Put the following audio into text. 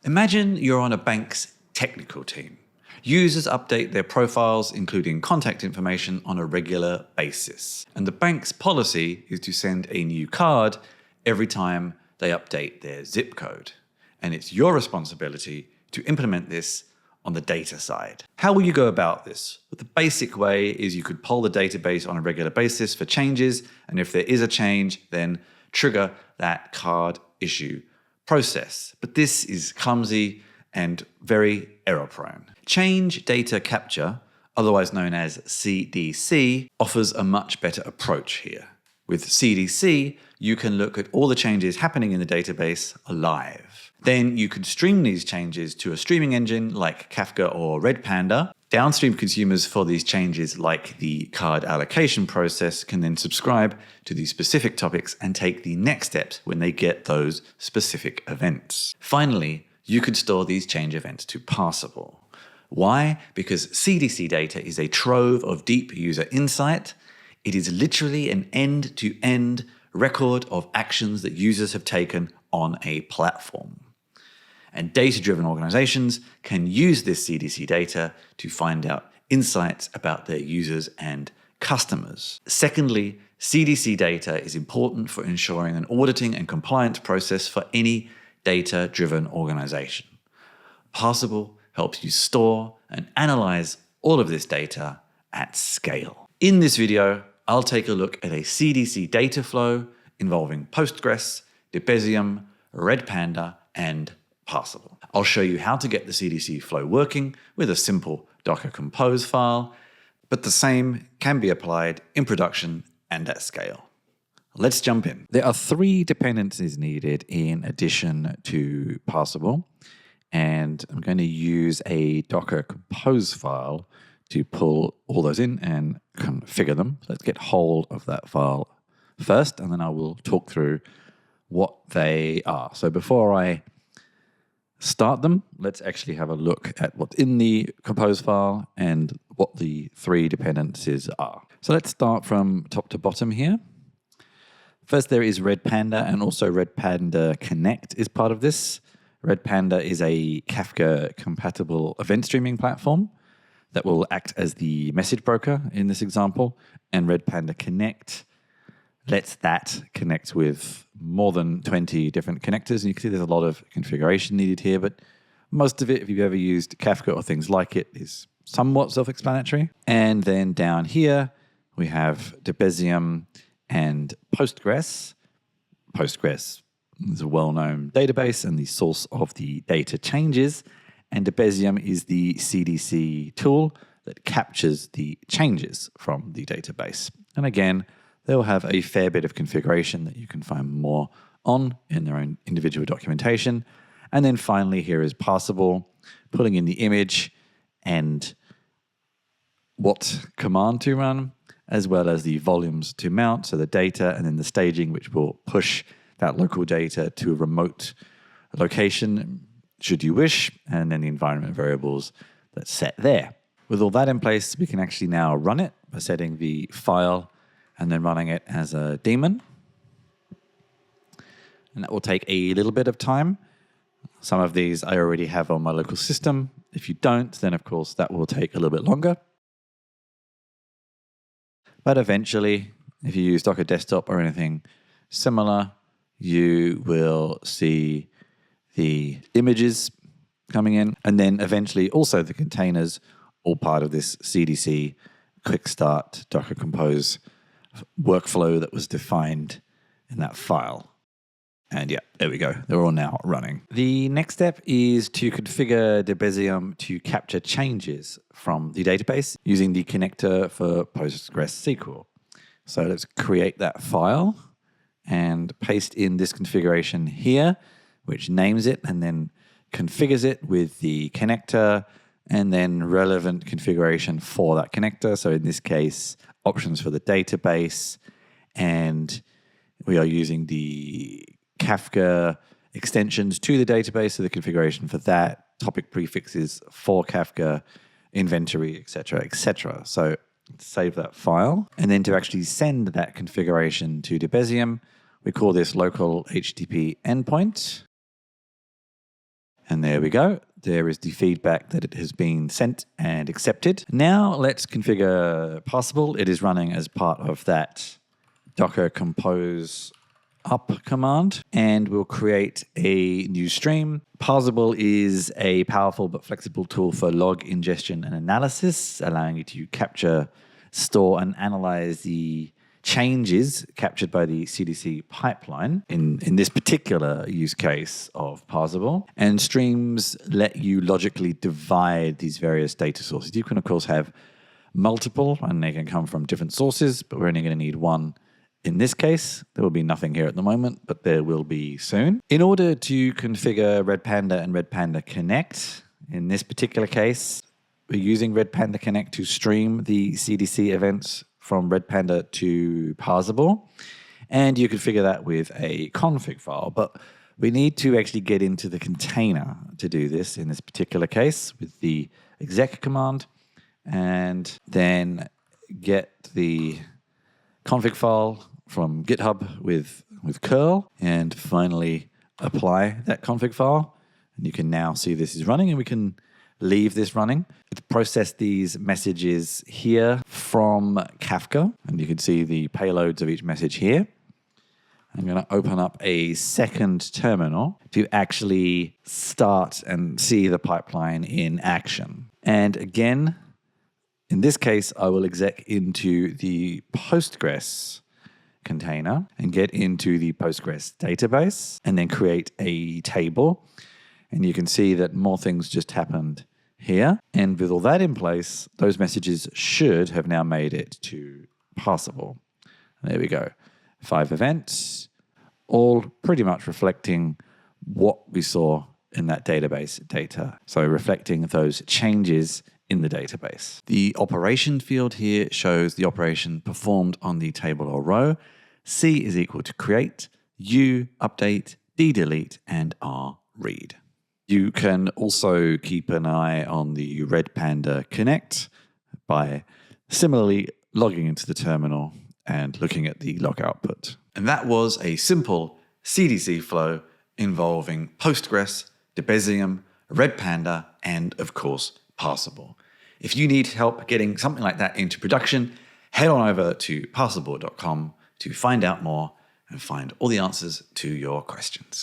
Imagine you're on a bank's technical team. Users update their profiles, including contact information, on a regular basis. And the bank's policy is to send a new card every time they update their zip code. And it's your responsibility to implement this on the data side. How will you go about this? Well, the basic way is you could poll the database on a regular basis for changes, and if there is a change, then trigger that card issue process. But this is clumsy and very error-prone. Change data capture, otherwise known as CDC, offers a much better approach here. With CDC, you can look at all the changes happening in the database live. Then you can stream these changes to a streaming engine like Kafka or Redpanda. Downstream consumers for these changes, like the card allocation process, can then subscribe to these specific topics and take the next steps when they get those specific events. Finally, you could store these change events to Parseable. Why? Because CDC data is a trove of deep user insight. It is literally an end-to-end record of actions that users have taken on a platform. And data-driven organizations can use this CDC data to find out insights about their users and customers. Secondly, CDC data is important for ensuring an auditing and compliance process for any data-driven organization. Parseable helps you store and analyze all of this data at scale. In this video, I'll take a look at a CDC data flow involving Postgres, Debezium, Redpanda, and Parseable. I'll show you how to get the CDC flow working with a simple Docker Compose file, but the same can be applied in production and at scale. Let's jump in. There are 3 dependencies needed in addition to Parseable, and I'm going to use a Docker Compose file to pull all those in and configure them. Let's get hold of that file first, and then I will talk through what they are. So before I start them, let's actually have a look at what's in the compose file and what the 3 dependencies are. So let's start from top to bottom here. First, there is Redpanda, and also Redpanda Connect is part of this. Redpanda is a Kafka-compatible event streaming platform that will act as the message broker in this example, and Redpanda Connect lets that connect with more than 20 different connectors. And you can see there's a lot of configuration needed here, but most of it, if you've ever used Kafka or things like it, is somewhat self-explanatory. And then down here, we have Debezium and Postgres. Postgres is a well-known database and the source of the data changes. And Debezium is the CDC tool that captures the changes from the database. And again, they'll have a fair bit of configuration that you can find more on in their own individual documentation. And then finally, here is Parseable, pulling in the image and what command to run, as well as the volumes to mount, so the data, and then the staging, which will push that local data to a remote location, should you wish, and then the environment variables that's set there. With all that in place, we can actually now run it by setting the file and then running it as a daemon. And that will take a little bit of time. Some of these I already have on my local system. If you don't, then of course that will take a little bit longer. But eventually, if you use Docker Desktop or anything similar, you will see the images coming in, and then eventually also the containers, all part of this CDC quick start Docker Compose workflow that was defined in that file. And yeah, there we go. They're all now running. The next step is to configure Debezium to capture changes from the database using the connector for PostgreSQL. So let's create that file and paste in this configuration here, which names it and then configures it with the connector and then relevant configuration for that connector. So in this case, options for the database, and we are using the Kafka extensions to the database, so the configuration for that, topic prefixes for Kafka, inventory, etc., etc. So save that file. And then to actually send that configuration to Debezium, we call this local HTTP endpoint. And there we go. There is the feedback that it has been sent and accepted. Now let's configure Parseable. It is running as part of that Docker compose up command, and we'll create a new stream. Parseable is a powerful but flexible tool for log ingestion and analysis, allowing you to capture, store, and analyze the changes captured by the CDC pipeline in this particular use case of Parseable. And streams let you logically divide these various data sources. You can, of course, have multiple, and they can come from different sources, but we're only going to need one. In this case, there will be nothing here at the moment, but there will be soon. In order to configure Redpanda and Redpanda Connect, in this particular case, we're using Redpanda Connect to stream the CDC events from Redpanda to Parseable. And you configure that with a config file, but we need to actually get into the container to do this in this particular case with the exec command, and then get the config file from GitHub with curl, and finally apply that config file. And you can now see this is running, and we can leave this running. Process these messages here from Kafka, and you can see the payloads of each message here. I'm going to open up a second terminal to actually start and see the pipeline in action. And again, in this case, I will exec into the Postgres container and get into the Postgres database and then create a table. And you can see that more things just happened here. And with all that in place, those messages should have now made it to Parseable. There we go. 5 events, all pretty much reflecting what we saw in that database data. So reflecting those changes in the database. The operation field here shows the operation performed on the table or row. C is equal to create, U update, D delete, and R read. You can also keep an eye on the Redpanda Connect by similarly logging into the terminal and looking at the log output. And that was a simple CDC flow involving Postgres, Debezium, Redpanda, and of course, Parseable. If you need help getting something like that into production, head on over to parseable.com to find out more and find all the answers to your questions.